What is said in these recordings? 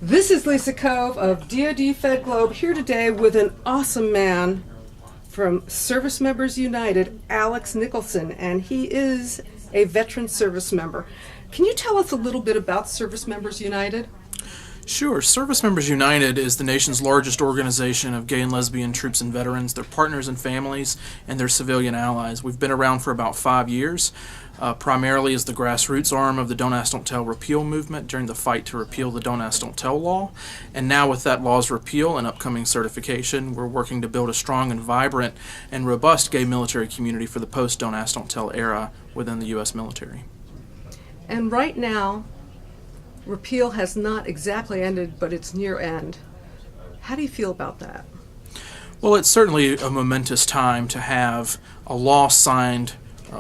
This is Lisa Cove of DADT Fed Globe here today with an awesome man from Service Members United, Alex Nicholson, and he is a veteran service member. Can you tell us a little bit about Service Members United? Sure. Service Members United is the nation's largest organization of gay and lesbian troops and veterans, their partners and families, and their civilian allies. We've been around for about 5 years, primarily as the grassroots arm of the Don't Ask, Don't Tell repeal movement during the fight to repeal the Don't Ask, Don't Tell law. And now with that law's repeal and upcoming certification, we're working to build a strong and vibrant and robust gay military community for the post-Don't Ask, Don't Tell era within the U.S. military. And right now, repeal has not exactly ended, but it's near end. How do you feel about that? Well, it's certainly a momentous time to have a law signed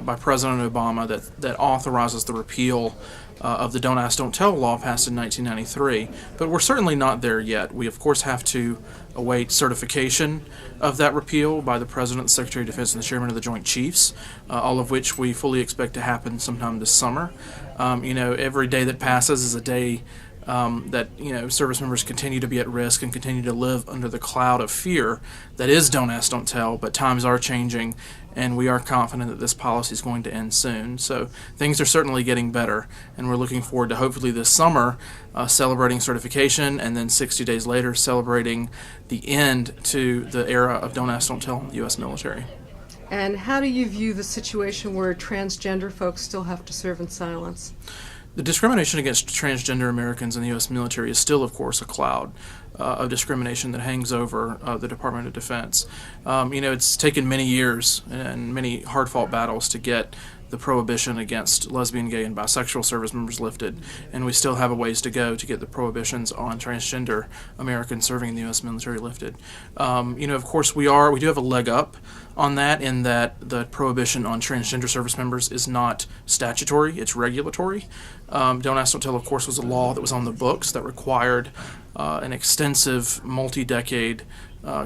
by President Obama that authorizes the repeal of the Don't Ask, Don't Tell law passed in 1993. But we're certainly not there yet. We, of course, have to await certification of that repeal by the President, the Secretary of Defense, and the Chairman of the Joint Chiefs, all of which we fully expect to happen sometime this summer. Every day that passes is a day that service members continue to be at risk and continue to live under the cloud of fear that is Don't Ask, Don't Tell, but times are changing, and we are confident that this policy is going to end soon. So things are certainly getting better, and we're looking forward to hopefully this summer celebrating certification, and then 60 days later celebrating the end to the era of Don't Ask, Don't Tell in the U.S. military. And how do you view the situation where transgender folks still have to serve in silence? The discrimination against transgender Americans in the U.S. military is still, of course, a cloud of discrimination that hangs over the Department of Defense. It's taken many years and many hard-fought battles to get the prohibition against lesbian, gay, and bisexual service members lifted, and we still have a ways to go to get the prohibitions on transgender Americans serving in the U.S. military lifted. Of course, we do have a leg up on that, in that the prohibition on transgender service members is not statutory, it's regulatory. Don't Ask, Don't Tell, of course, was a law that was on the books that required an extensive multi-decade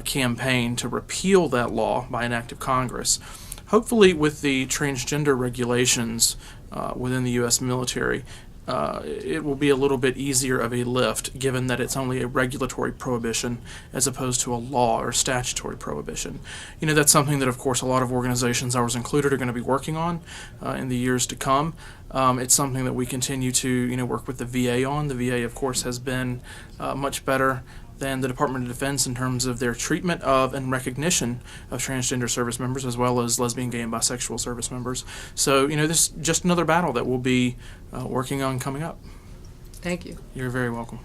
campaign to repeal that law by an act of Congress. Hopefully, with the transgender regulations within the U.S. military, it will be a little bit easier of a lift, given that it's only a regulatory prohibition as opposed to a law or statutory prohibition. That's something that, of course, a lot of organizations, ours included, are going to be working on in the years to come. It's something that we continue to work with the VA on. The VA, of course, has been much better than the Department of Defense in terms of their treatment of and recognition of transgender service members, as well as lesbian, gay, and bisexual service members. So, this is just another battle that we'll be working on coming up. Thank you. You're very welcome.